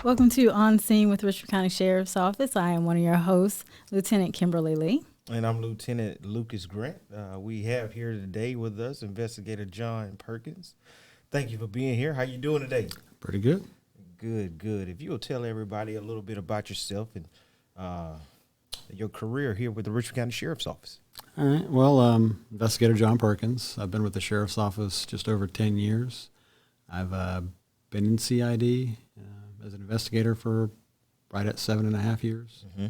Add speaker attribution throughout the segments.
Speaker 1: Welcome to On Scene with Richmond County Sheriff's Office. I am one of your hosts, Lieutenant Kimberly Lee.
Speaker 2: And I'm Lieutenant Lucas Grant. We have here today with us Investigator John Perkins. Thank you for being here. How you doing today?
Speaker 3: Pretty good.
Speaker 2: Good. If you'll tell everybody a little bit about yourself and your career here with the Richmond County Sheriff's Office.
Speaker 3: All right. Well, Investigator John Perkins. I've been with the Sheriff's Office just over 10 years. I've been in CID as an investigator for right at 7.5 years.
Speaker 2: Mm-hmm.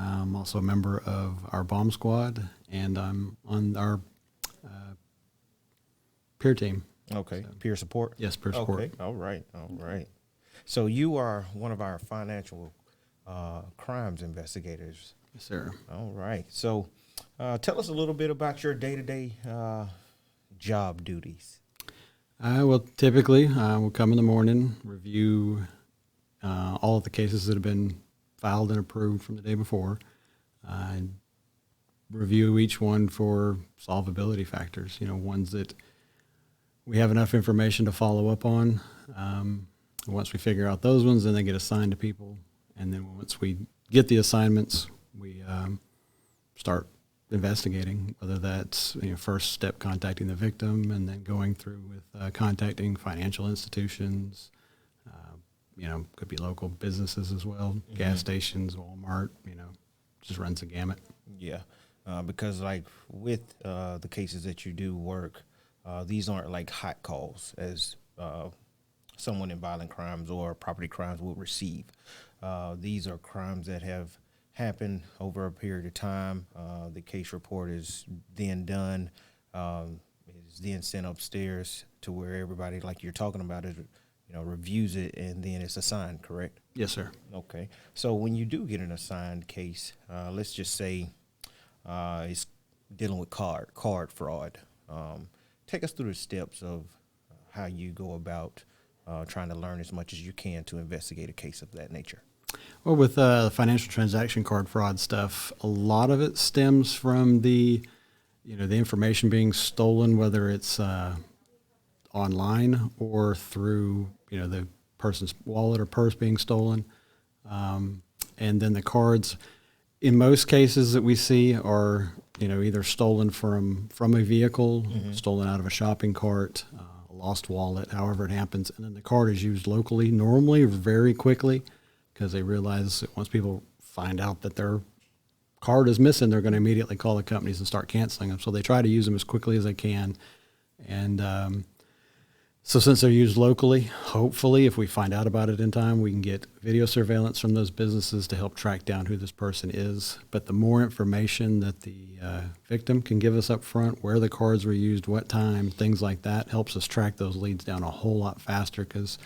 Speaker 3: I'm also a member of our bomb squad, and I'm on our peer team.
Speaker 2: Okay.
Speaker 3: So,
Speaker 2: peer support?
Speaker 3: yes, peer support.
Speaker 2: Okay. All right. So you are one of our financial crimes investigators.
Speaker 3: Yes, sir.
Speaker 2: All right. So tell us a little bit about your day-to-day job duties.
Speaker 3: Well, typically, we'll come in the morning, review all of the cases that have been filed and approved from the day before, and review each one for solvability factors, ones that we have enough information to follow up on. Once we figure out those ones, then they get assigned to people. And then once we get the assignments, we start investigating, whether that's first step contacting the victim and then going through with contacting financial institutions, could be local businesses as well, mm-hmm. gas stations, Walmart, just runs the gamut.
Speaker 2: Yeah, because like with the cases that you do work, these aren't like hot calls as someone in violent crimes or property crimes will receive. These are crimes that have happened over a period of time. The case report is then done, is then sent upstairs to where everybody, like you're talking about, it, reviews it, and then it's assigned, correct?
Speaker 3: Yes, sir.
Speaker 2: Okay. So when you do get an assigned case, let's just say it's dealing with card fraud. Take us through the steps of how you go about trying to learn as much as you can to investigate a case of that nature.
Speaker 3: Well, with the financial transaction card fraud stuff, a lot of it stems from the information being stolen, whether it's online or through, the person's wallet or purse being stolen. And then the cards, in most cases that we see, are, either stolen from a vehicle, mm-hmm. stolen out of a shopping cart, a lost wallet, however it happens. And then the card is used locally, normally very quickly, because they realize that once people find out that their card is missing, they're going to immediately call the companies and start canceling them. So they try to use them as quickly as they can. And so since they're used locally, hopefully if we find out about it in time, we can get video surveillance from those businesses to help track down who this person is. But the more information that the victim can give us up front, where the cards were used, what time, things like that, helps us track those leads down a whole lot faster, because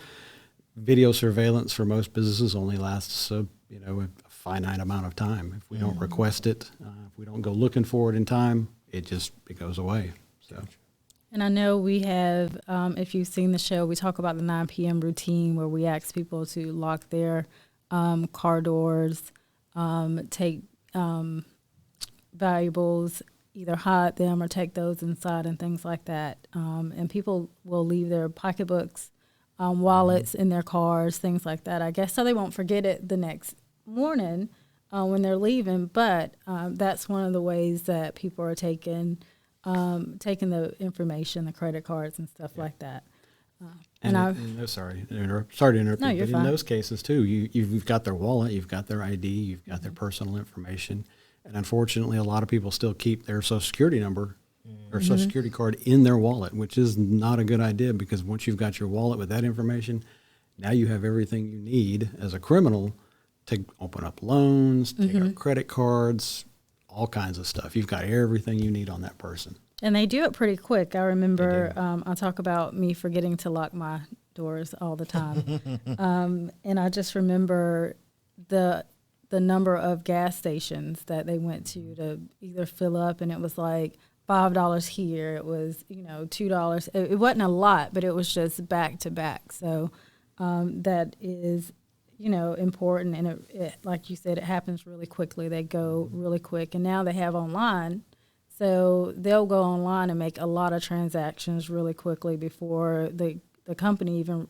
Speaker 3: video surveillance for most businesses only lasts a finite amount of time. If we don't request it, if we don't go looking for it in time, it goes away. So.
Speaker 1: And I know we have, if you've seen the show, we talk about the 9 p.m. routine where we ask people to lock their car doors, take valuables, either hide them or take those inside and things like that. And people will leave their pocketbooks, wallets in their cars, things like that, I guess, so they won't forget it the next morning when they're leaving. But that's one of the ways that people are taking the information, the credit cards and stuff like that.
Speaker 3: Sorry to interrupt. No,
Speaker 1: you're
Speaker 3: but
Speaker 1: fine.
Speaker 3: In those cases too, you've got their wallet, you've got their ID, you've got their personal information, and unfortunately, a lot of people still keep their Social Security number or Social Security card in their wallet, which is not a good idea, because once you've got your wallet with that information, now you have everything you need as a criminal to open up loans, take out credit cards, all kinds of stuff. You've got everything you need on that person.
Speaker 1: And they do it pretty quick. I remember I talk about me forgetting to lock my doors all the time. And I just remember the number of gas stations that they went to either fill up, and it was like $5 here. It was, $2. It wasn't a lot, but it was just back to back. So that is, important. And it, like you said, it happens really quickly. They go really quick. And now they have online. So they'll go online and make a lot of transactions really quickly before the company even,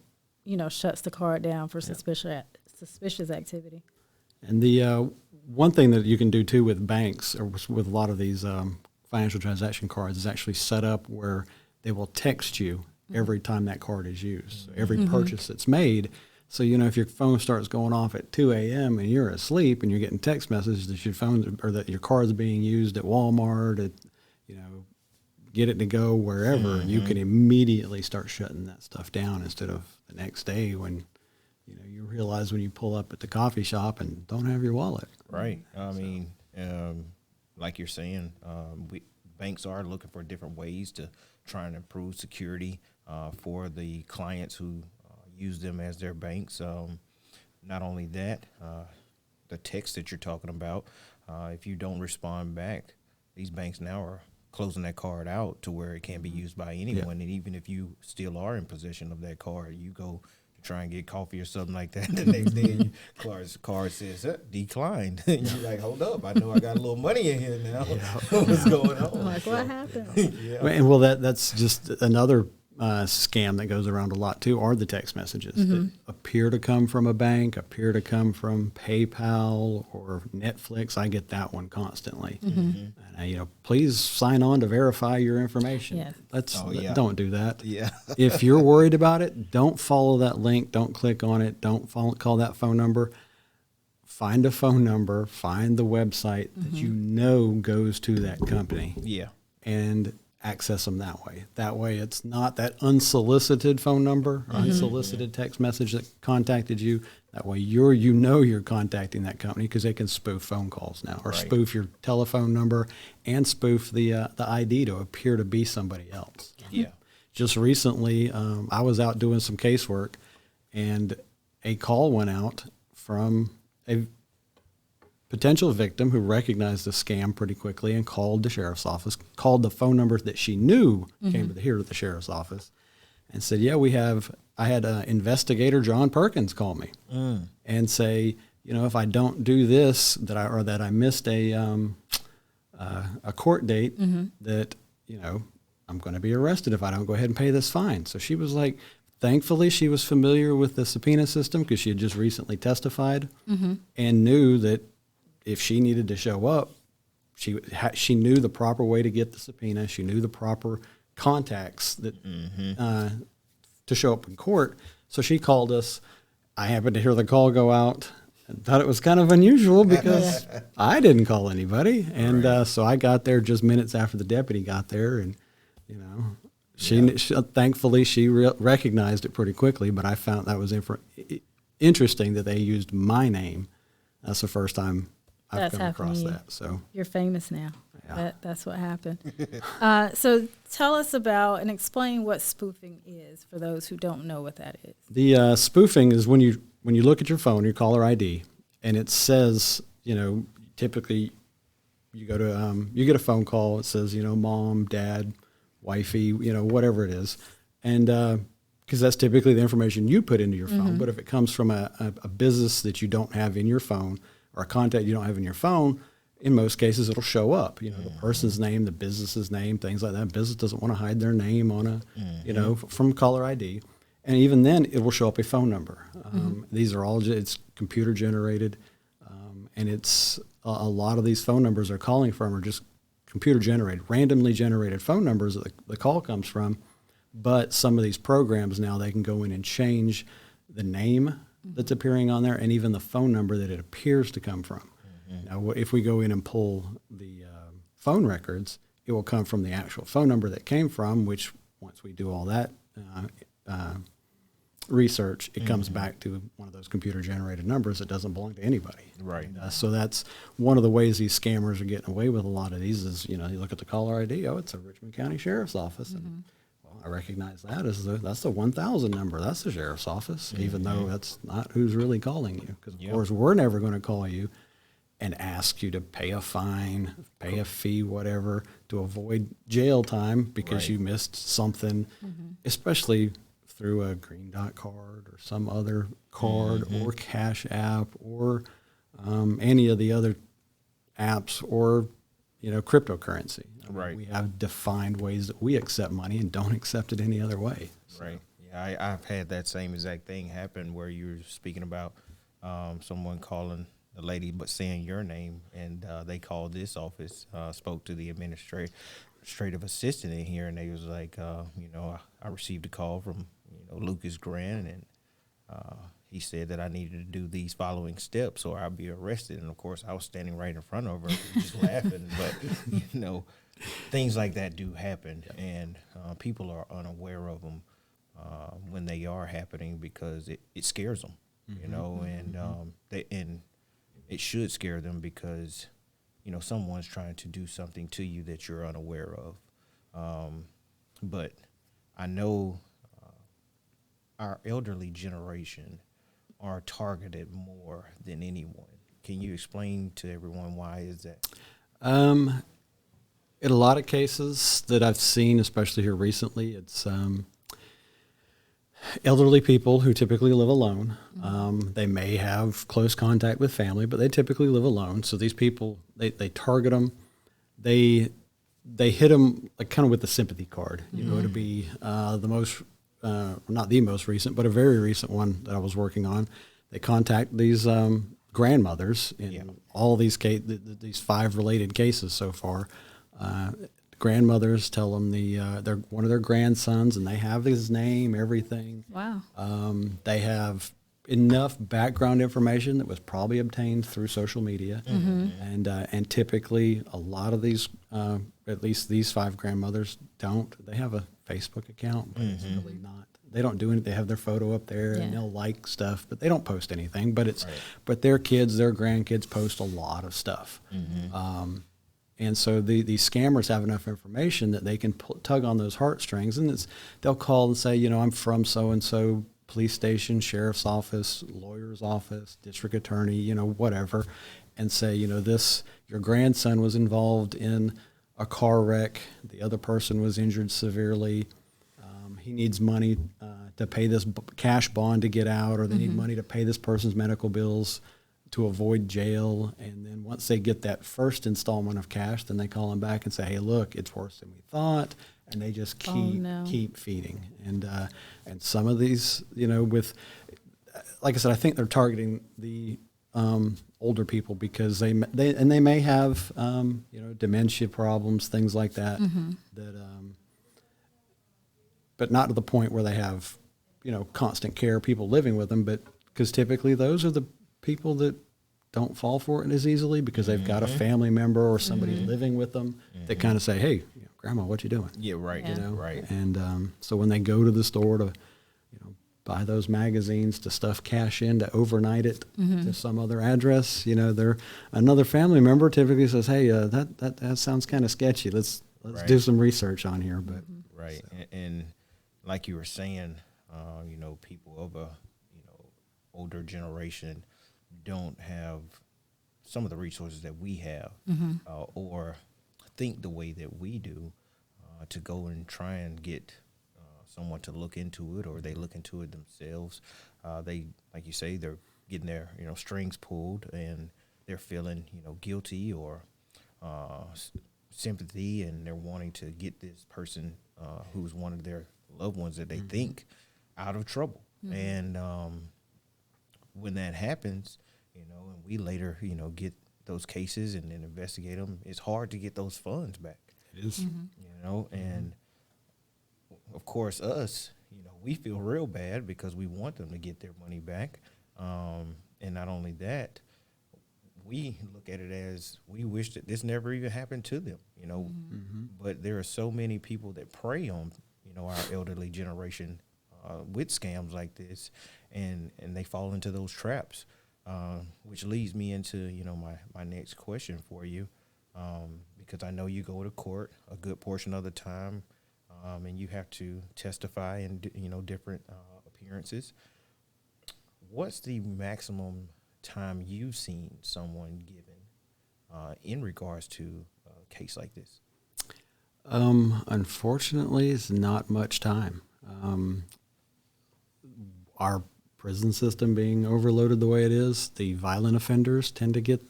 Speaker 1: shuts the card down for suspicious suspicious activity.
Speaker 3: And the one thing that you can do too with banks or with a lot of these financial transaction cards is actually set up where they will text you every time that card is used. So every purchase that's made. So, if your phone starts going off at 2 a.m. and you're asleep and you're getting text messages that your phone or that your card's being used at Walmart, at, get it to go wherever, you can immediately start shutting that stuff down instead of the next day when, you realize when you pull up at the coffee shop and don't have your wallet.
Speaker 2: Right. I mean, like you're saying, banks are looking for different ways to try and improve security for the clients who use them as their banks. Not only that, the text that you're talking about, if you don't respond back, these banks now are closing that card out to where it can't be used by anyone. And even if you still are in possession of that card, you go to try and get coffee or something like that, the next day your card says declined. And you're like, hold up, I know I got a little money in here now. What's going on?
Speaker 1: I'm like, what happened?
Speaker 3: And well, that's just another scam that goes around a lot too, are the text messages that appear to come from a bank, appear to come from PayPal or Netflix. I get that one constantly. And please sign on to verify your information.
Speaker 1: Yes.
Speaker 3: Don't do that.
Speaker 2: Yeah.
Speaker 3: If you're worried about it, don't follow that link. Don't click on it. Don't call that phone number. Find a phone number. Find the website that goes to that company.
Speaker 2: Yeah.
Speaker 3: And access them that way. That way it's not that unsolicited phone number or unsolicited text message that contacted you. That way you're contacting that company because they can spoof phone calls now or spoof your telephone number and spoof the ID to appear to be somebody else.
Speaker 2: Yeah.
Speaker 3: Just recently, I was out doing some casework and a call went out from a potential victim who recognized the scam pretty quickly and called the sheriff's office, called the phone number that she knew came here to the sheriff's office, and said, I had Investigator John Perkins call me and say, if I don't do this, that I missed a court date, that, I'm going to be arrested if I don't go ahead and pay this fine. So she was like, thankfully she was familiar with the subpoena system because she had just recently testified and knew that if she needed to show up, she knew the proper way to get the subpoena. She knew the proper contacts that to show up in court. So she called us. I happened to hear the call go out and thought it was kind of unusual because I didn't call anybody. And so I got there just minutes after the deputy got there, and she thankfully she recognized it pretty quickly. But I found that was interesting that they used my name. That's the first time I've come across that. So
Speaker 1: you're famous now. Yeah. That's what happened. So tell us about and explain what spoofing is for those who don't know what that is.
Speaker 3: The spoofing is when you look at your phone, your caller ID, and it says, typically you go to you get a phone call. It says, mom, dad, wifey, whatever it is, and because that's typically the information you put into your phone. But if it comes from a business that you don't have in your phone, or a contact you don't have in your phone, in most cases it'll show up. The person's name, the business's name, things like that. Business doesn't want to hide their name on from caller ID, and even then it will show up a phone number. These are all it's computer generated, and it's a lot of these phone numbers they're calling from are just computer generated, randomly generated phone numbers that the call comes from. But some of these programs now, they can go in and change the name that's appearing on there and even the phone number that it appears to come from. Now, if we go in and pull the phone records, it will come from the actual phone number that came from, which once we do all that research, it comes back to one of those computer-generated numbers that doesn't belong to anybody.
Speaker 2: Right.
Speaker 3: So that's one of the ways these scammers are getting away with a lot of these is, you look at the caller ID, it's a Richmond County Sheriff's Office. And, I recognize that as that's the 1000 number. That's the sheriff's office, even though that's not who's really calling you. Because, of course, we're never going to call you and ask you to pay a fine, pay a fee, whatever, to avoid jail time because you missed something, especially through a Green Dot card or some other card or Cash App or any of the other apps or, cryptocurrency.
Speaker 2: Right.
Speaker 3: We have defined ways that we accept money and don't accept it any other way. So.
Speaker 2: Right. Yeah, I've had that same exact thing happen where you're speaking about someone calling the lady but saying your name, and they called this office, spoke to the administrative assistant in here, and they was like, I received a call from Lucas Grant, and he said that I needed to do these following steps or I'll be arrested. And of course, I was standing right in front of her, just laughing. But things like that do happen, and people are unaware of them when they are happening because it scares them, and it should scare them because someone's trying to do something to you that you're unaware of. But I know our elderly generation are targeted more than anyone. Can you explain to everyone why is that?
Speaker 3: In a lot of cases that I've seen, especially here recently, it's elderly people who typically live alone. They may have close contact with family, but they typically live alone. So these people, they target them. They hit them like kind of with the sympathy card. To be the most, not the most recent, but a very recent one that I was working on. They contact these grandmothers in all these these 5 related cases so far. Grandmothers tell them they're one of their grandsons, and they have his name, everything.
Speaker 1: Wow.
Speaker 3: They have enough background information that was probably obtained through social media, and typically a lot of these, at least these 5 grandmothers, don't. They have a Facebook account, but it's really not. They don't do anything. They have their photo up there, and they'll like stuff, but they don't post anything. But but their kids, their grandkids post a lot of stuff. And so these scammers have enough information that they can tug on those heartstrings, and they'll call and say, I'm from so-and-so police station, sheriff's office, lawyer's office, district attorney, whatever, and say, your grandson was involved in a car wreck. The other person was injured severely. He needs money to pay this cash bond to get out, or they need money to pay this person's medical bills to avoid jail. And then once they get that first installment of cash, then they call them back and say, hey, look, it's worse than we thought. And they just keep feeding. And some of these, with, like I said, I think they're targeting the older people because they may have, dementia problems, things like that, but not to the point where they have, constant care, people living with them, but because typically those are the people that don't fall for it as easily because they've got a family member or somebody living with them that kind of say, hey, Grandma, what you doing?
Speaker 2: Yeah, right. Right.
Speaker 3: And so when they go to the store to, buy those magazines, to stuff cash in, to overnight it to some other address, they're another family member typically says, hey, that sounds kind of sketchy. Let's do some research on here. But
Speaker 2: right. And like you were saying, people of a older generation don't have some of the resources that we have or think the way that we do to go and try and get someone to look into it, or they look into it themselves. They, like you say, they're getting their strings pulled, and they're feeling guilty or sympathy, and they're wanting to get this person who's one of their loved ones that they think out of trouble. And when that happens, and we later, get those cases and then investigate them, it's hard to get those funds back.
Speaker 3: it is.
Speaker 2: And of course us, we feel real bad because we want them to get their money back. And not only that, we look at it as we wish that this never even happened to them, but there are so many people that prey on, our elderly generation with scams like this, and they fall into those traps, which leads me into, my next question for you, because I know you go to court a good portion of the time, and you have to testify in, different appearances. What's the maximum time you've seen someone given in regards to a case like this?
Speaker 3: Unfortunately, it's not much time. Our prison system being overloaded the way it is, the violent offenders tend to get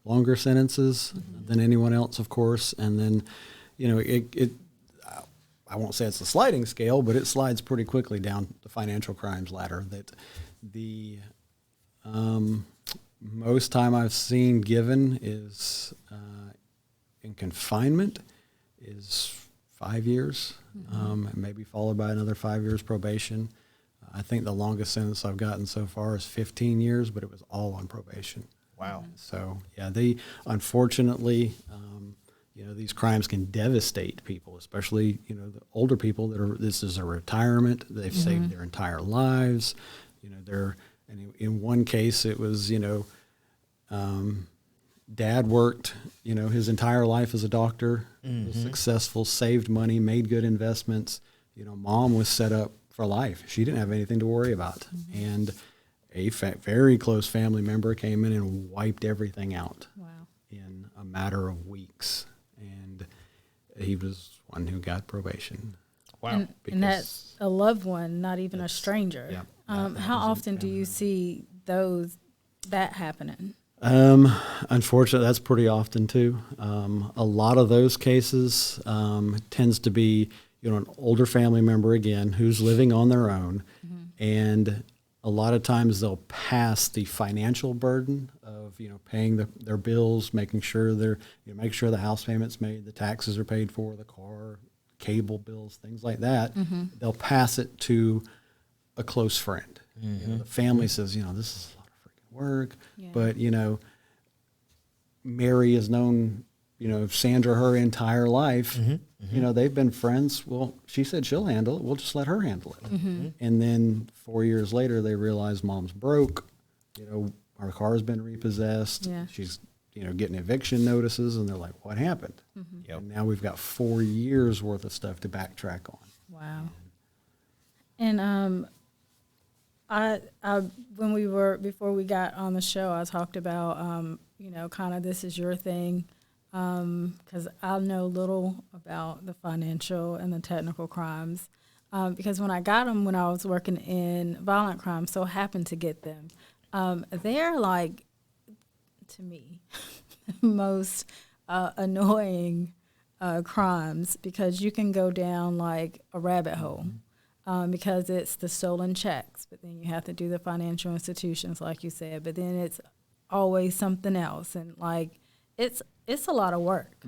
Speaker 3: longer sentences than anyone else, of course. And then, I won't say it's a sliding scale, but it slides pretty quickly down the financial crimes ladder. That the Most time I've seen given is in confinement is 5 years, maybe followed by another 5 years probation. I think the longest sentence I've gotten so far is 15 years, but it was all on probation.
Speaker 2: Wow.
Speaker 3: So yeah, they unfortunately, these crimes can devastate people, especially the older people that are. This is a retirement. They've saved their entire lives. And in one case it was dad worked his entire life as a doctor, was successful, saved money, made good investments. Mom was set up for life. She didn't have anything to worry about, and a very close family member came in and wiped everything out.
Speaker 1: Wow.
Speaker 3: In a matter of weeks, and he was one who got probation.
Speaker 2: Wow.
Speaker 1: And that's a loved one, not even a stranger.
Speaker 3: Yeah.
Speaker 1: How often do you see that happening?
Speaker 3: Unfortunately, that's pretty often too. A lot of those cases tends to be, an older family member again who's living on their own, and a lot of times they'll pass the financial burden of paying their bills, making sure make sure the house payment's made, the taxes are paid for, the car, cable bills, things like that. They'll pass it to a close friend. The family says, this is a lot of freaking work, but Mary has known Sandra her entire life. They've been friends. Well, she said she'll handle it. We'll just let her handle it. And then 4 years later, they realize mom's broke. Our car's been repossessed.
Speaker 1: Yeah.
Speaker 3: She's getting eviction notices, and they're like, "What happened?"
Speaker 2: Yep.
Speaker 3: And now we've got 4 years worth of stuff to backtrack on.
Speaker 1: Wow. And I before we got on the show, I talked about kind of this is your thing, because I know little about the financial and the technical crimes, because when I got them when I was working in violent crime, so happened to get them, they're like, to me, most annoying crimes, because you can go down like a rabbit hole. Because it's the stolen checks, but then you have to do the financial institutions, like you said, but then it's always something else, and like it's a lot of work.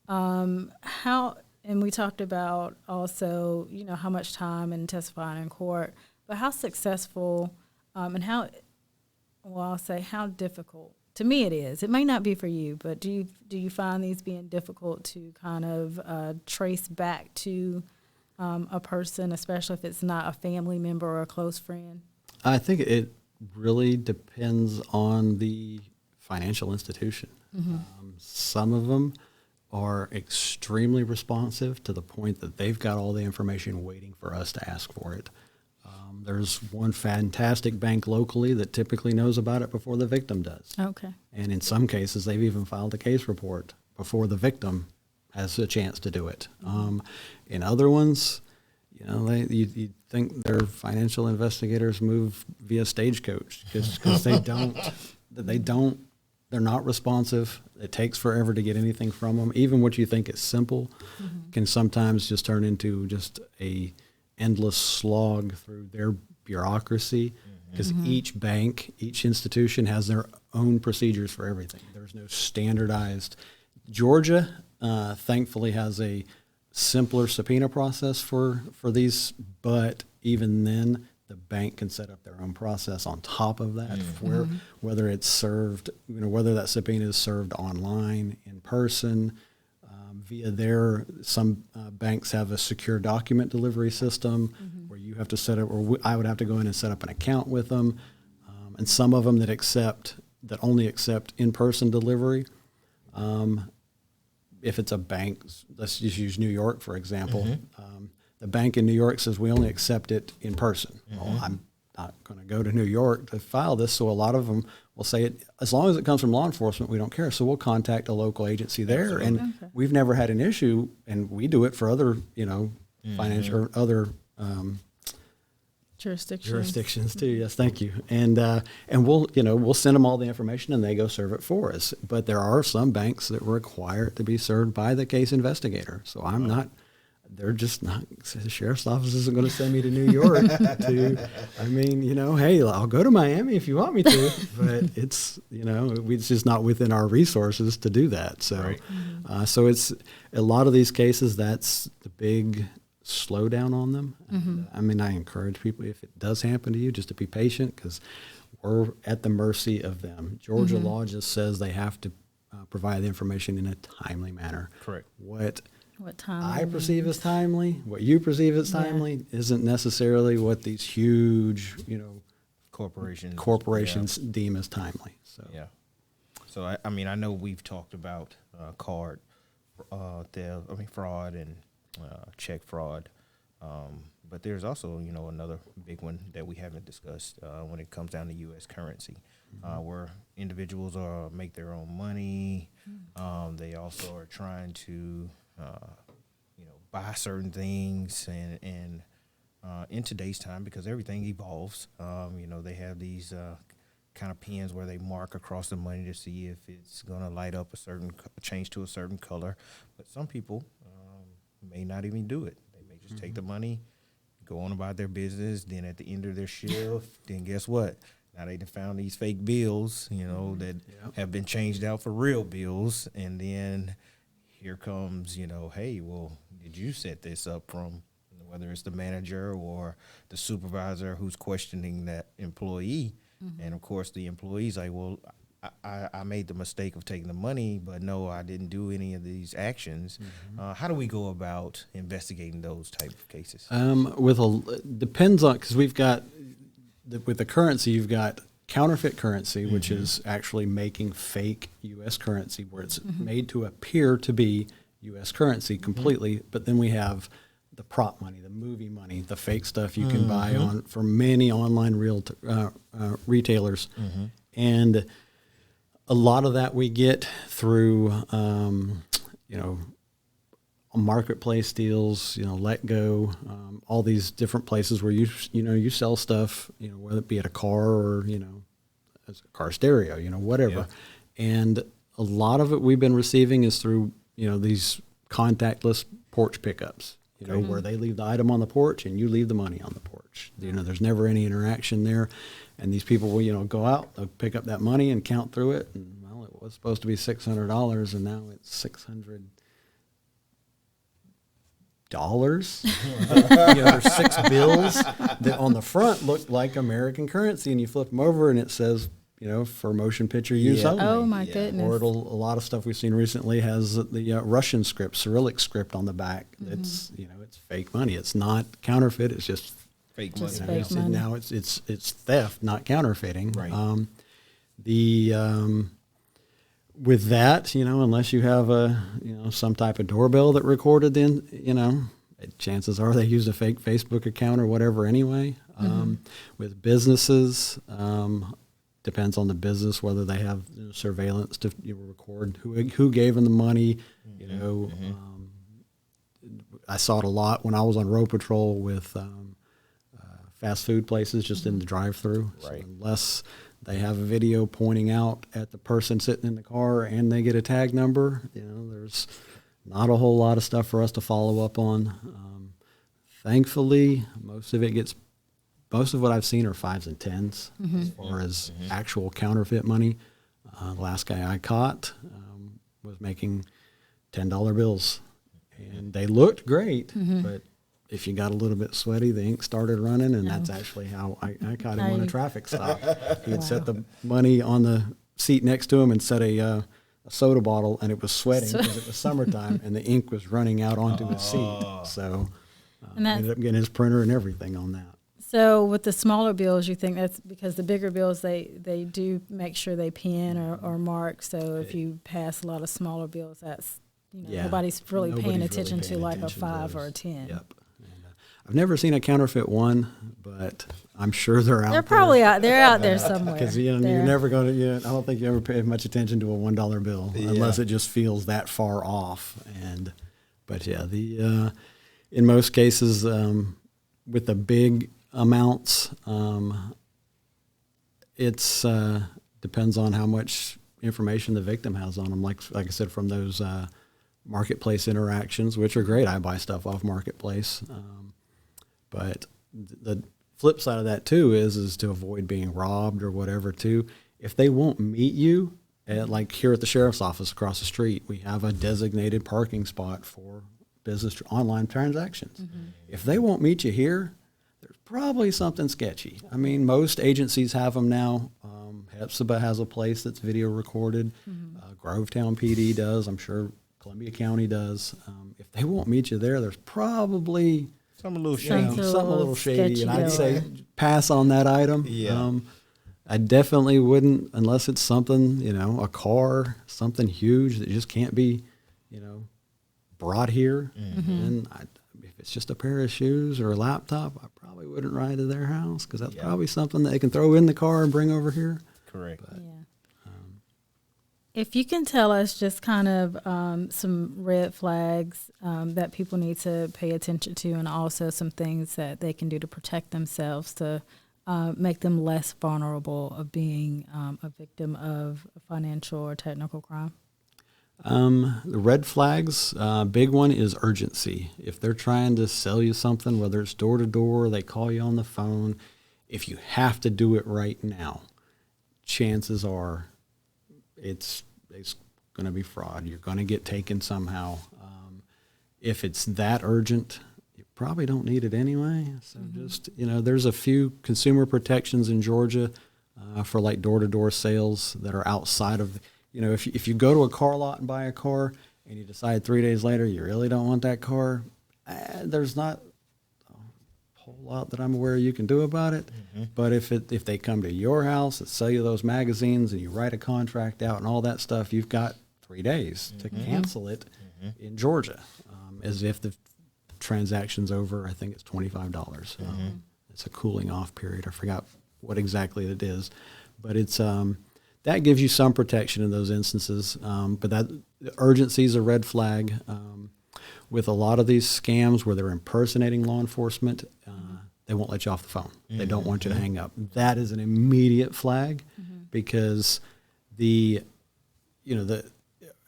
Speaker 1: And we talked about also how much time and testifying in court, but how successful and I'll say how difficult to me it is. It may not be for you, but do you find these being difficult to kind of trace back to a person, especially if it's not a family member or a close friend?
Speaker 3: I think it really depends on the financial institution. Some of them are extremely responsive to the point that they've got all the information waiting for us to ask for it. There's one fantastic bank locally that typically knows about it before the victim does.
Speaker 1: Okay.
Speaker 3: And in some cases, they've even filed a case report before the victim has a chance to do it. In other ones, you think their financial investigators move via stagecoach because they're not responsive. It takes forever to get anything from them. Even what you think is simple can sometimes just turn into just a endless slog through their bureaucracy, because each bank, each institution has their own procedures for everything. There's no standardized. Georgia, thankfully, has a simpler subpoena process for these, but even then, the bank can set up their own process on top of that, whether it's served, whether that subpoena is served online, in person, via some banks have a secure document delivery system where you have to set up, or I would have to go in and set up an account with them, and some of them that only accept in-person delivery. If it's a bank, let's just use New York, for example. The bank in New York says we only accept it in person. Well, I'm not going to go to New York to file this, so a lot of them will say, as long as it comes from law enforcement, we don't care. So we'll contact a local agency there, and we've never had an issue, and we do it for other, financial or other jurisdictions too. Yes, thank you. And we'll send them all the information, and they go serve it for us. But there are some banks that require it to be served by the case investigator. So I'm not. they're just not, the sheriff's office isn't going to send me to New York hey, I'll go to Miami if you want me to, but it's, it's just not within our resources to do that. So,
Speaker 2: Right.
Speaker 3: So it's a lot of these cases, that's the big slowdown on them. And, I encourage people, if it does happen to you, just to be patient, because we're at the mercy of them. Georgia law just says they have to provide the information in a timely manner.
Speaker 2: Correct.
Speaker 3: What
Speaker 1: time
Speaker 3: I perceive as timely, what you perceive as timely, isn't necessarily what these huge, corporations deem as timely. So
Speaker 2: Yeah. So I know we've talked about card fraud and check fraud, but there's also another big one that we haven't discussed when it comes down to U.S. currency, where individuals make their own money. They also are trying to buy certain things, and in today's time, because everything evolves, they have these kind of pens where they mark across the money to see if it's going to light up change to a certain color. But some people may not even do it. They may just take the money, go on about their business. Then at the end of their shift, then guess what? Now they found these fake bills, that have been changed out for real bills. And then here comes, hey, well, did you set this up from, whether it's the manager or the supervisor who's questioning that employee? And of course the employee's like, well, I made the mistake of taking the money, but no, I didn't do any of these actions. How do we go about investigating those type of cases?
Speaker 3: Depends on, because we've got, with the currency, you've got counterfeit currency, which is actually making fake U.S. currency, where it's made to appear to be U.S. currency completely. But then we have the prop money, the movie money, the fake stuff you can buy from many online retailers. And a lot of that we get through, marketplace deals, Let Go, all these different places where you sell stuff, whether it be at a car or, as a car stereo, whatever. Yeah. And a lot of it we've been receiving is through, these contactless porch pickups, where they leave the item on the porch and you leave the money on the porch. There's never any interaction there. And these people will, go out, they'll pick up that money and count through it. And, well, it was supposed to be $600 and now it's $600. There's 6 bills that on the front look like American currency, and you flip them over and it says, for motion picture use only.
Speaker 1: Oh my goodness!
Speaker 3: Or a lot of stuff we've seen recently has the Russian script, Cyrillic script on the back. That's it's fake money. It's not counterfeit. It's just
Speaker 2: fake
Speaker 1: money.
Speaker 2: Fake
Speaker 1: money.
Speaker 3: Now it's theft, not counterfeiting.
Speaker 2: Right.
Speaker 3: With that, unless you have some type of doorbell that recorded in, chances are they used a fake Facebook account or whatever anyway. With businesses, depends on the business, whether they have surveillance to record who gave them the money. I saw it a lot when I was on road patrol with fast food places, just in the drive-through.
Speaker 2: Right.
Speaker 3: So unless they have a video pointing out at the person sitting in the car and they get a tag number, there's not a whole lot of stuff for us to follow up on. Thankfully, most of what I've seen are 5s and 10s as far as actual counterfeit money. The last guy I caught was making $10 bills, and they looked great, but if you got a little bit sweaty, the ink started running, and that's actually how I caught him on a traffic stop. He had set the money on the seat next to him and set a soda bottle, and it was sweating because it was summertime, and the ink was running out onto his seat. So ended up getting his printer and everything on that.
Speaker 1: So with the smaller bills, you think that's because the bigger bills, they do make sure they pin or mark. So if you pass a lot of smaller bills, that's nobody's really paying attention to like a 5 or a 10.
Speaker 3: Yep. I've never seen a counterfeit one, but I'm sure they're out there.
Speaker 1: They're probably out. They're out there somewhere.
Speaker 3: Because you're never going to. I don't think you ever pay much attention to a $1 bill unless it just feels that far off. But in most cases, with the big amounts, it's depends on how much information the victim has on them. Like I said, from those marketplace interactions, which are great. I buy stuff off marketplace, but the flip side of that too is to avoid being robbed or whatever too. If they won't meet you like here at the sheriff's office across the street, we have a designated parking spot for business online transactions. If they won't meet you here, there's probably something sketchy. I mean, most agencies have them now. Hepzibah has a place that's video recorded. Grovetown PD does. I'm sure Columbia County does. If they won't meet you there, there's probably
Speaker 2: Something a little shady.
Speaker 3: something a little shady,
Speaker 1: sketchy
Speaker 3: and I'd say
Speaker 1: or-
Speaker 3: pass on that item.
Speaker 2: Yeah.
Speaker 3: I definitely wouldn't, unless it's something, a car, something huge that just can't be, brought here. And if it's just a pair of shoes or a laptop, I probably wouldn't ride to their house because that's probably something that they can throw in the car and bring over here.
Speaker 2: Correct.
Speaker 1: Yeah. If you can tell us just kind of some red flags that people need to pay attention to, and also some things that they can do to protect themselves to make them less vulnerable of being a victim of a financial or technical crime.
Speaker 3: The red flags, big one is urgency. If they're trying to sell you something, whether it's door to door, they call you on the phone, if you have to do it right now, chances are it's going to be fraud. You're going to get taken somehow. If it's that urgent, you probably don't need it anyway. So just, there's a few consumer protections in Georgia for like door-to-door sales that are outside of, if you go to a car lot and buy a car and you decide 3 days later you really don't want that car, there's not a whole lot that I'm aware you can do about it. But if they come to your house and sell you those magazines and you write a contract out and all that stuff, you've got 3 days to cancel it in Georgia, as if the transaction's over. I think it's $25. It's a cooling off period. I forgot what exactly it is, but it's that gives you some protection in those instances. But that urgency is a red flag. With a lot of these scams where they're impersonating law enforcement, they won't let you off the phone. They don't want you to hang up. That is an immediate flag because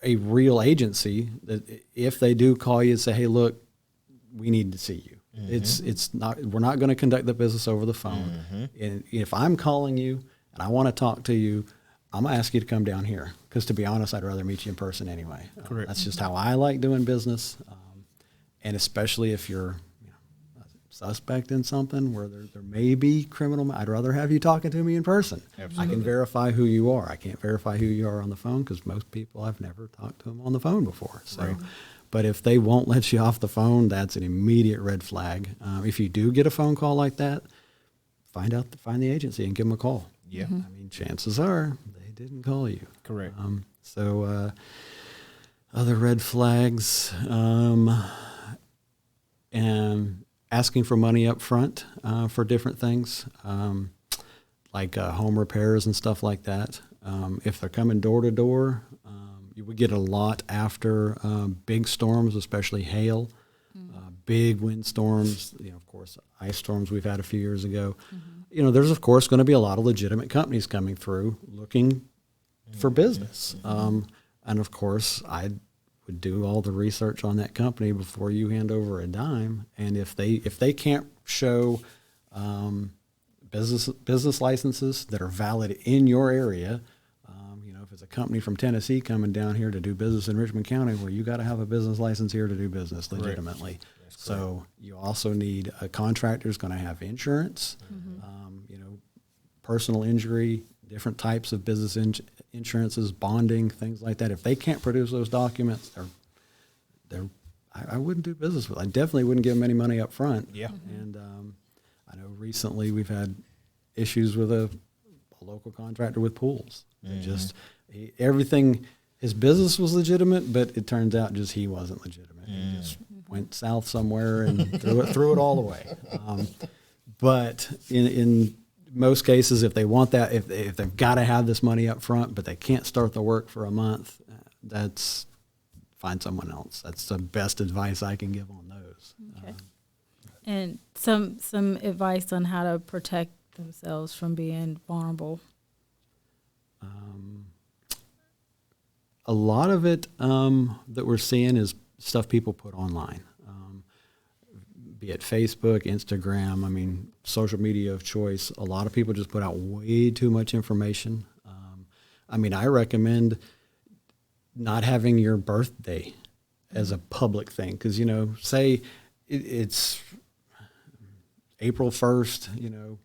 Speaker 3: a real agency, that if they do call you and say, hey, look, we need to see you. It's not, we're not going to conduct the business over the phone. And if I'm calling you and I want to talk to you, I'm going to ask you to come down here because, to be honest, I'd rather meet you in person anyway.
Speaker 2: Correct.
Speaker 3: That's just how I like doing business. And especially if you're a suspect in something where there may be criminal, I'd rather have you talking to me in person.
Speaker 2: Absolutely.
Speaker 3: I can verify who you are. I can't verify who you are on the phone because most people, I've never talked to them on the phone before. So,
Speaker 2: Right.
Speaker 3: But if they won't let you off the phone, that's an immediate red flag. If you do get a phone call like that, find the agency and give them a call.
Speaker 2: Yeah.
Speaker 3: I mean, chances are they didn't call you.
Speaker 2: Correct.
Speaker 3: Other red flags, and asking for money up front for different things, like home repairs and stuff like that. If they're coming door to door, you would get a lot after big storms, especially hail, big windstorms, of course, ice storms we've had a few years ago. There's, of course, going to be a lot of legitimate companies coming through looking for business. And, of course, I would do all the research on that company before you hand over a dime. And if they can't show business licenses that are valid in your area, if it's a company from Tennessee coming down here to do business in Richmond County, well, you got to have a business license here to do business legitimately. So you also need a contractor who's going to have insurance, personal injury, different types of business insurances, bonding, things like that. If they can't produce those documents, I wouldn't do business with. I definitely wouldn't give them any money up front.
Speaker 2: Yeah.
Speaker 3: And I know recently we've had issues with a local contractor with pools. Everything, his business was legitimate, but it turns out just he wasn't legitimate. He just went south somewhere and threw it all away. But in most cases, if they want that, if they've got to have this money up front, but they can't start the work for a month, that's find someone else. That's the best advice I can give on those.
Speaker 1: Okay. And some advice on how to protect themselves from being vulnerable.
Speaker 3: a lot of it that we're seeing is stuff people put online, be it Facebook, Instagram. I mean, social media of choice. A lot of people just put out way too much information. I mean, I recommend not having your birthday as a public thing, because, you know, say it's April 1st, you know,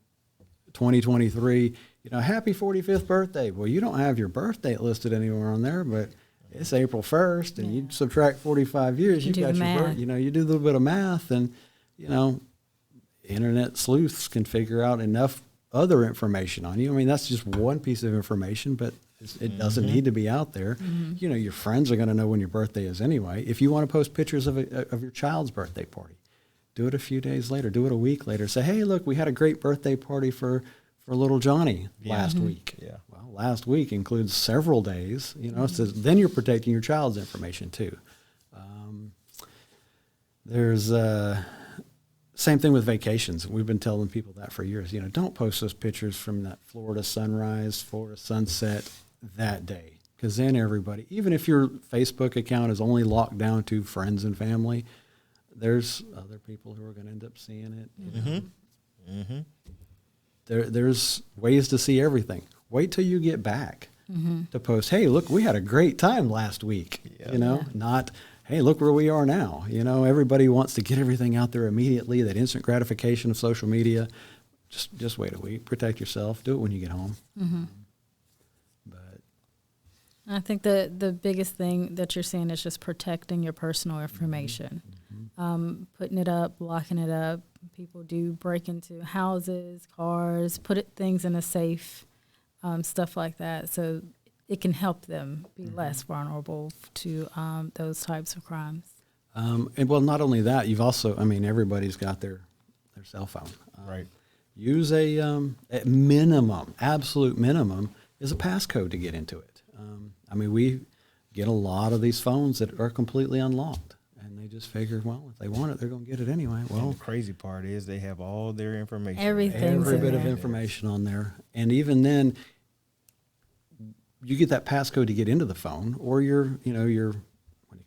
Speaker 3: 2023, you know, happy 45th birthday. Well, you don't have your birth date listed anywhere on there, but it's April 1st, and you subtract 45 years, you've got your birth, you know, you do a little bit of math, and, you know, internet sleuths can figure out enough other information on you. I mean, that's just one piece of information, but it doesn't need to be out there. You know, your friends are going to know when your birthday is anyway. If you want to post pictures of your child's birthday party, do it a few days later, do it a week later. Say, hey, look, we had a great birthday party for little Johnny last week. Yeah. Well, last week includes several days, you know, so then you're protecting your child's information too. There's same thing with vacations. We've been telling people that for years. You know, don't post those pictures from that Florida sunrise, Florida sunset that day, because then everybody, even if your Facebook account is only locked down to friends and family, there's other people who are going to end up seeing it. You know? There's ways to see everything. Wait till you get back to post, hey, look, we had a great time last week. You know, not, hey, look where we are now. You know, everybody wants to get everything out there immediately, that instant gratification of social media. Just wait a week. Protect yourself. Do it when you get home. But
Speaker 1: I think the biggest thing that you're seeing is just protecting your personal information. Putting it up, locking it up. People do break into houses, cars, things in a safe, stuff like that. So it can help them be less vulnerable to those types of crimes.
Speaker 3: And well, not only that, you've also, I mean, everybody's got their cell phone.
Speaker 2: Right.
Speaker 3: Use at minimum, absolute minimum, is a passcode to get into it. I mean, we get a lot of these phones that are completely unlocked, and they just figure, well, if they want it, they're going to get it anyway. Well,
Speaker 2: and the crazy part is they have all their information.
Speaker 3: Every bit of information on there. And even then, you get that passcode to get into the phone, or your, what do you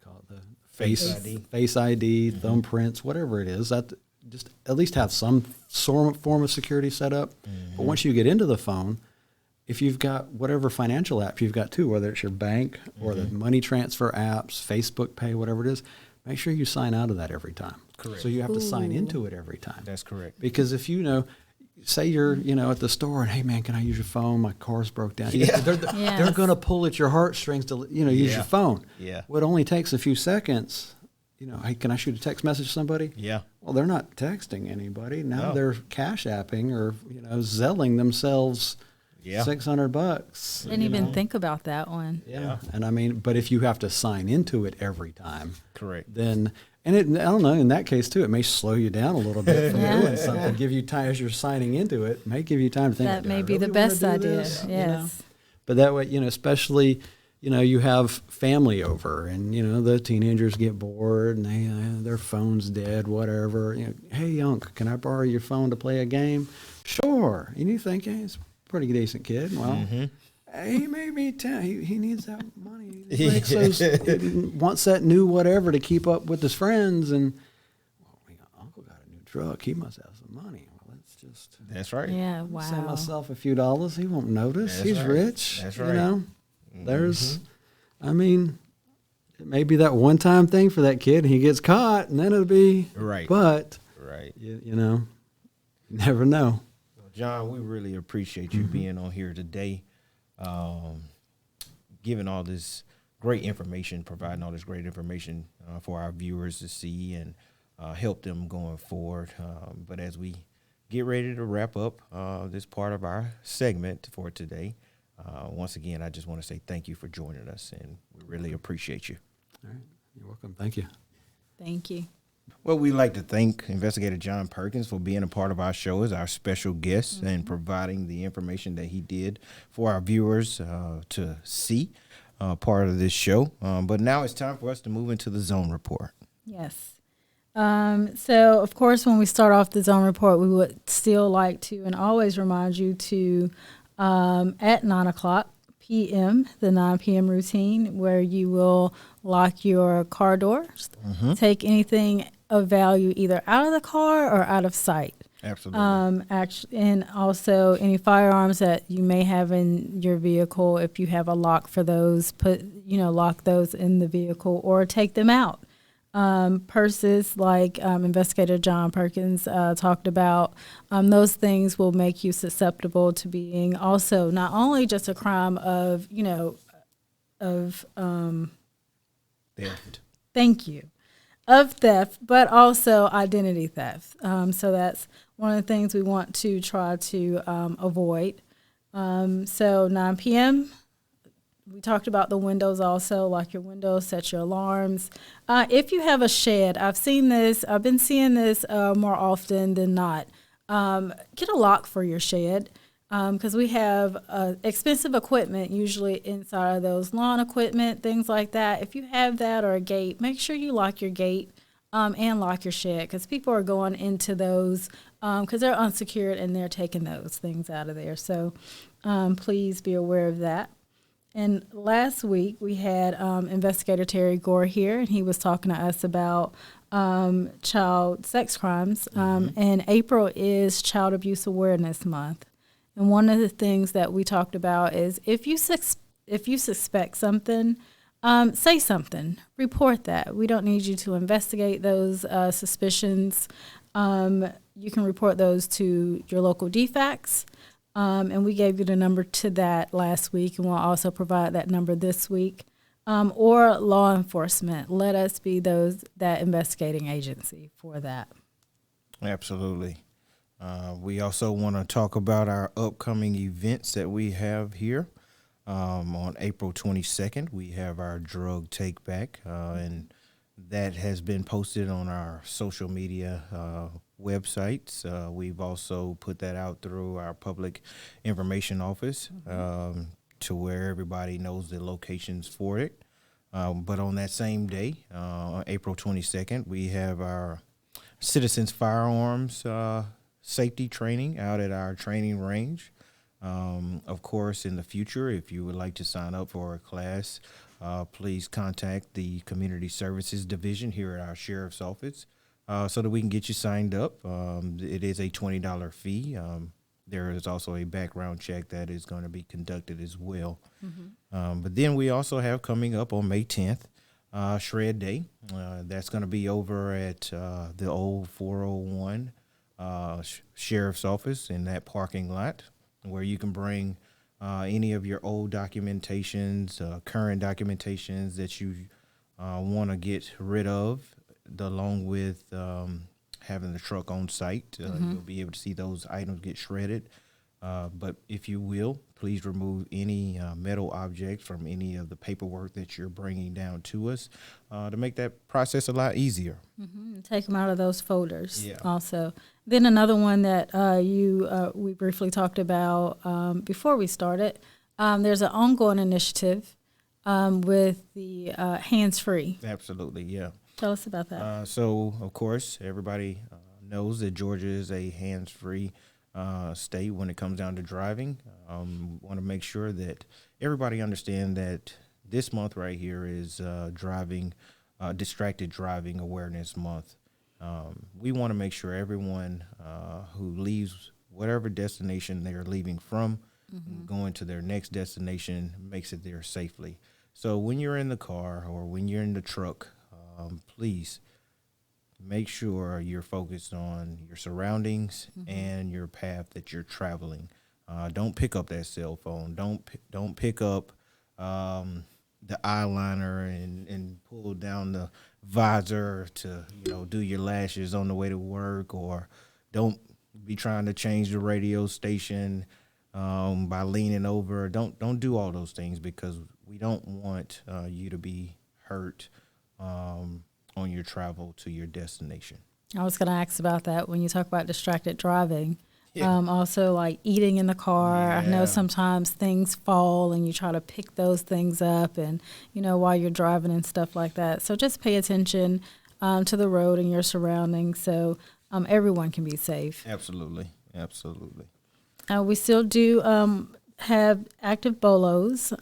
Speaker 3: call it, the Face ID, thumbprints, whatever it is. That just at least have some form of security set up. But once you get into the phone, if you've got whatever financial app you've got too, whether it's your bank or the money transfer apps, Facebook Pay, whatever it is, make sure you sign out of that every time.
Speaker 2: Correct.
Speaker 3: So you have to sign into it every time.
Speaker 2: That's correct.
Speaker 3: Because if say you're, at the store and, hey man, can I use your phone? My car's broke down.
Speaker 2: Yeah.
Speaker 3: They're going to pull at your heartstrings to, use your phone.
Speaker 2: Yeah.
Speaker 3: Well, it only takes a few seconds. Hey, can I shoot a text message to somebody?
Speaker 2: Yeah.
Speaker 3: Well, they're not texting anybody. Now they're cash apping or, Zelling themselves $600.
Speaker 1: Didn't even think about that one.
Speaker 3: Yeah. And I mean, but if you have to sign into it every time.
Speaker 2: Correct.
Speaker 3: Then, I don't know, in that case too, it may slow you down a little bit from doing something. Give you time as you're signing into it. May give you time to think.
Speaker 1: That may be the best idea. Yes.
Speaker 3: But that way, especially, you have family over, and the teenagers get bored, and their phone's dead, whatever. Hey, Unc, can I borrow your phone to play a game? Sure. And you think, hey, he's a pretty decent kid. Well. He may be 10. He needs that money. He wants that new whatever to keep up with his friends. And Uncle got a new truck. He must have some money. Well, let's just.
Speaker 2: That's right.
Speaker 1: Yeah. Wow.
Speaker 3: Send myself a few dollars. He won't notice. He's rich.
Speaker 2: That's right.
Speaker 3: There's. I mean, it may be that one-time thing for that kid, and he gets caught, and then it'll be
Speaker 2: right.
Speaker 3: But
Speaker 2: you
Speaker 3: never know.
Speaker 2: John, we really appreciate you being on here today. Giving all this great information, providing all this great information for our viewers to see and help them going forward. But as we get ready to wrap up this part of our segment for today, once again, I just want to say thank you for joining us, and we really appreciate you.
Speaker 3: All right. You're welcome. Thank you.
Speaker 1: Thank you.
Speaker 2: Well, we'd like to thank Investigator John Perkins for being a part of our show as our special guest and providing the information that he did for our viewers to see part of this show. But now it's time for us to move into the Zone Report.
Speaker 1: Yes. So, of course, when we start off the Zone Report, we would still like to and always remind you to, at 9 o'clock p.m., the 9 p.m. routine, where you will lock your car doors, take anything of value either out of the car or out of sight.
Speaker 2: Absolutely.
Speaker 1: And also any firearms that you may have in your vehicle, if you have a lock for those, lock those in the vehicle or take them out. Purses, like Investigator John Perkins talked about, those things will make you susceptible to being also not only just a crime of,
Speaker 2: Theft.
Speaker 1: Thank you, of theft, but also identity theft. So that's one of the things we want to try to avoid. So 9 p.m., we talked about the windows also, lock your windows, set your alarms. If you have a shed, I've been seeing this more often than not. Get a lock for your shed because we have expensive equipment usually inside of those, lawn equipment, things like that. If you have that or a gate, make sure you lock your gate and lock your shed because people are going into those because they're unsecured and they're taking those things out of there. So please be aware of that. And last week we had Investigator Terry Gore here, and he was talking to us about child sex crimes. And April is Child Abuse Awareness Month. And one of the things that we talked about is if you suspect something, say something, report that. We don't need you to investigate those suspicions. You can report those to your local DFACS. And we gave you the number to that last week, and we'll also provide that number this week. Or law enforcement. Let us be that investigating agency for that.
Speaker 2: Absolutely. We also want to talk about our upcoming events that we have here. On April 22nd, we have our drug take back, and that has been posted on our social media websites. We've also put that out through our public information office to where everybody knows the locations for it. But on that same day, April 22nd, we have our Citizens Firearms safety training out at our training range. Of course, in the future, if you would like to sign up for a class, please contact the Community Services Division here at our Sheriff's Office so that we can get you signed up. It is a $20 fee. There is also a background check that is going to be conducted as well. But then we also have coming up on May 10th, Shred Day. That's going to be over at the old 401 Sheriff's Office in that parking lot, where you can bring any of your old documentations, current documentations that you want to get rid of, along with having the truck on site. You'll be able to see those items get shredded. But if you will, please remove any metal objects from any of the paperwork that you're bringing down to us to make that process a lot easier.
Speaker 1: Take them out of those folders also. Then another one that we briefly talked about before we started, there's an ongoing initiative with the hands-free.
Speaker 2: Absolutely, yeah.
Speaker 1: Tell us about that.
Speaker 2: So, of course, everybody knows that Georgia is a hands-free state when it comes down to driving. Want to make sure that everybody understand that this month right here is Distracted Driving Awareness Month. We want to make sure everyone who leaves whatever destination they're leaving from, going to their next destination, makes it there safely. So when you're in the car or when you're in the truck, please make sure you're focused on your surroundings and your path that you're traveling. Don't pick up that cell phone. Don't pick up the eyeliner and pull down the visor to do your lashes on the way to work, or don't be trying to change the radio station by leaning over. Don't do all those things, because we don't want you to be hurt on your travel to your destination.
Speaker 1: I was going to ask about that when you talk about distracted driving. Also, like eating in the car. I know sometimes things fall and you try to pick those things up, and while you're driving and stuff like that. So just pay attention to the road and your surroundings, so everyone can be safe.
Speaker 2: Absolutely.
Speaker 1: We still do have active BOLOs.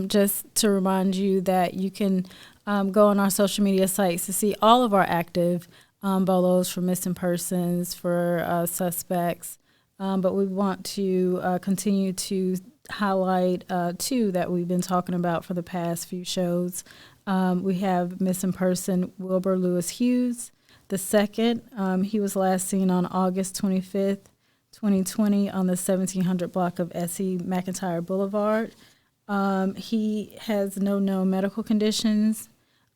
Speaker 1: Just to remind you that you can go on our social media sites to see all of our active BOLOs for missing persons, for suspects. But we want to continue to highlight two that we've been talking about for the past few shows. We have missing person Wilbur Lewis Hughes. The second, he was last seen on August 25th, 2020 on the 1700 block of S.E. McIntyre Boulevard. He has no known medical conditions,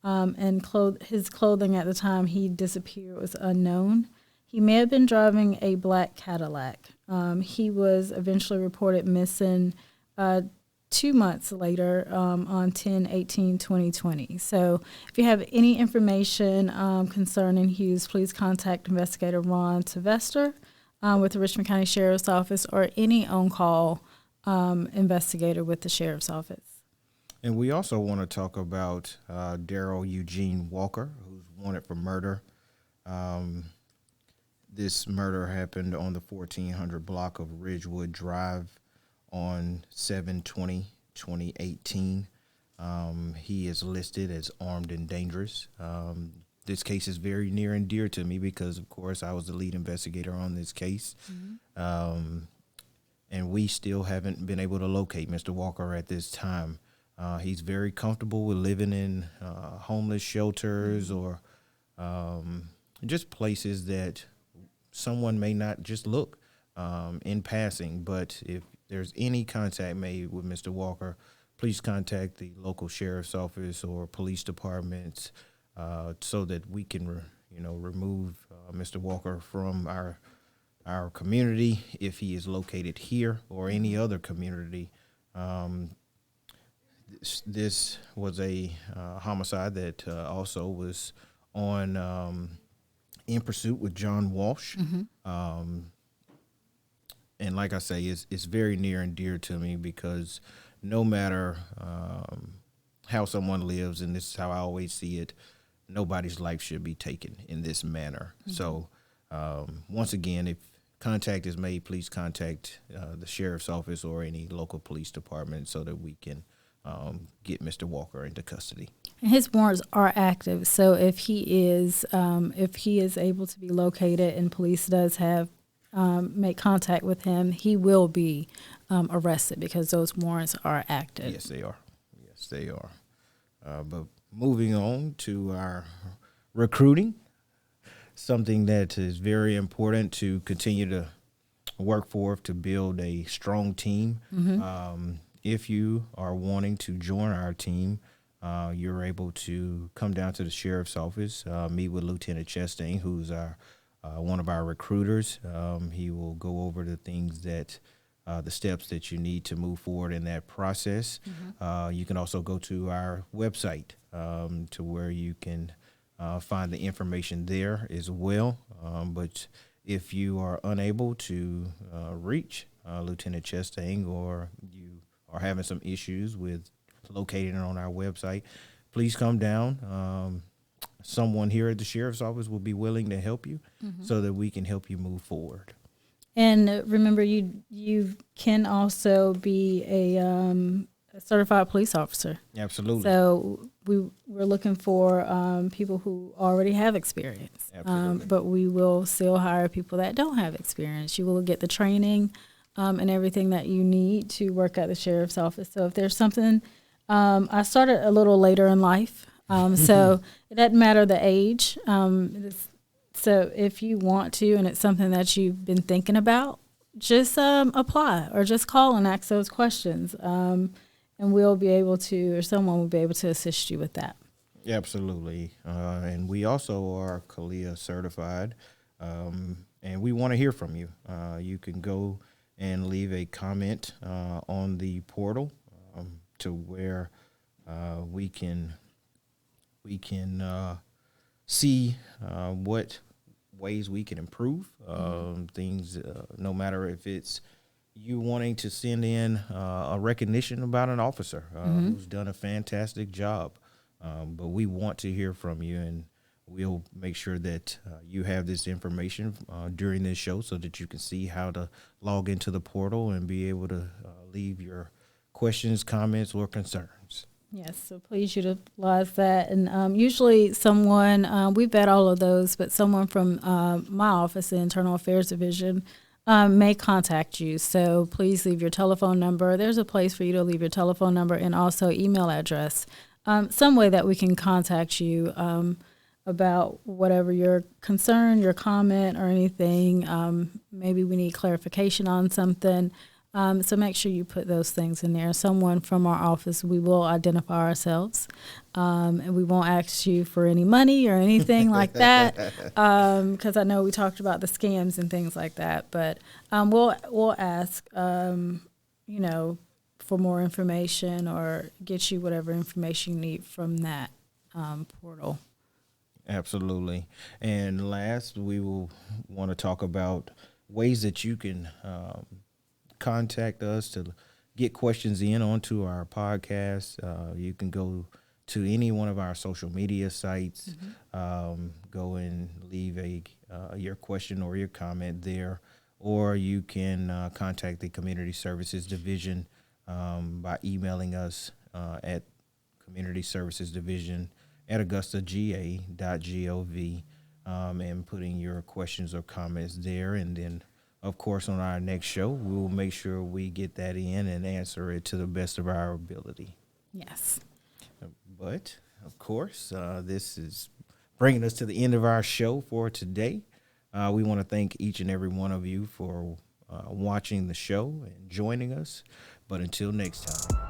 Speaker 1: and his clothing at the time he disappeared was unknown. He may have been driving a black Cadillac. He was eventually reported missing 2 months later on 10/18/2020. So if you have any information concerning Hughes, please contact Investigator Ron Sylvester with the Richmond County Sheriff's Office or any on-call investigator with the Sheriff's Office.
Speaker 2: And we also want to talk about Daryl Eugene Walker, who's wanted for murder. This murder happened on the 1400 block of Ridgewood Drive on 7/20/2018. He is listed as armed and dangerous. This case is very near and dear to me because, of course, I was the lead investigator on this case. And we still haven't been able to locate Mr. Walker at this time. He's very comfortable with living in homeless shelters or just places that someone may not just look in passing. But if there's any contact made with Mr. Walker, please contact the local sheriff's office or police departments so that we can, remove Mr. Walker from our community if he is located here or any other community. This was a homicide that also was on In Pursuit with John Walsh. And like I say, it's very near and dear to me because no matter how someone lives, and this is how I always see it, nobody's life should be taken in this manner. So once again, if contact is made, please contact the sheriff's office or any local police department so that we can get Mr. Walker into custody.
Speaker 1: And his warrants are active, so if he is able to be located and police does have make contact with him, he will be arrested because those warrants are active.
Speaker 2: Yes, they are. Yes, they are. But moving on to our recruiting, something that is very important to continue to work for to build a strong team. If you are wanting to join our team, you're able to come down to the sheriff's office, meet with Lieutenant Chastain, who's one of our recruiters. He will go over the things that the steps that you need to move forward in that process. You can also go to our website to where you can find the information there as well. But if you are unable to reach Lieutenant Chastain or you are having some issues with locating it on our website, please come down. Someone here at the sheriff's office will be willing to help you so that we can help you move forward.
Speaker 1: And remember, you can also be a certified police officer.
Speaker 2: Absolutely.
Speaker 1: So we're looking for people who already have experience.
Speaker 2: Absolutely.
Speaker 1: But we will still hire people that don't have experience. You will get the training and everything that you need to work at the sheriff's office. So if there's something, I started a little later in life, so it doesn't matter the age. So if you want to, and it's something that you've been thinking about, just apply or just call and ask those questions. And we'll be able to, or someone will be able to assist you with that.
Speaker 2: Absolutely. And we also are CALEA certified, and we want to hear from you. You can go and leave a comment on the portal to where we can see what ways we can improve things, no matter if it's you wanting to send in a recognition about an officer who's done a fantastic job. But we want to hear from you, and we'll make sure that you have this information during this show so that you can see how to log into the portal and be able to leave your questions, comments, or concerns.
Speaker 1: Yes, so please utilize that. And usually someone, we've got all of those, but someone from my office, the Internal Affairs Division, may contact you. So please leave your telephone number. There's a place for you to leave your telephone number and also email address. Some way that we can contact you about whatever your concern, your comment, or anything. Maybe we need clarification on something. So make sure you put those things in there. Someone from our office, we will identify ourselves, and we won't ask you for any money or anything like that, because I know we talked about the scams and things like that. But we'll ask, for more information or get you whatever information you need from that portal.
Speaker 2: Absolutely. And last, we will want to talk about ways that you can contact us to get questions in onto our podcast. You can go to any one of our social media sites, go and leave your question or your comment there, or you can contact the Community Services Division by emailing us at communityservicesdivision@augustaga.gov and putting your questions or comments there. And then, of course, on our next show, we will make sure we get that in and answer it to the best of our ability.
Speaker 1: Yes.
Speaker 2: But, of course, this is bringing us to the end of our show for today. We want to thank each and every one of you for watching the show and joining us. But until next time.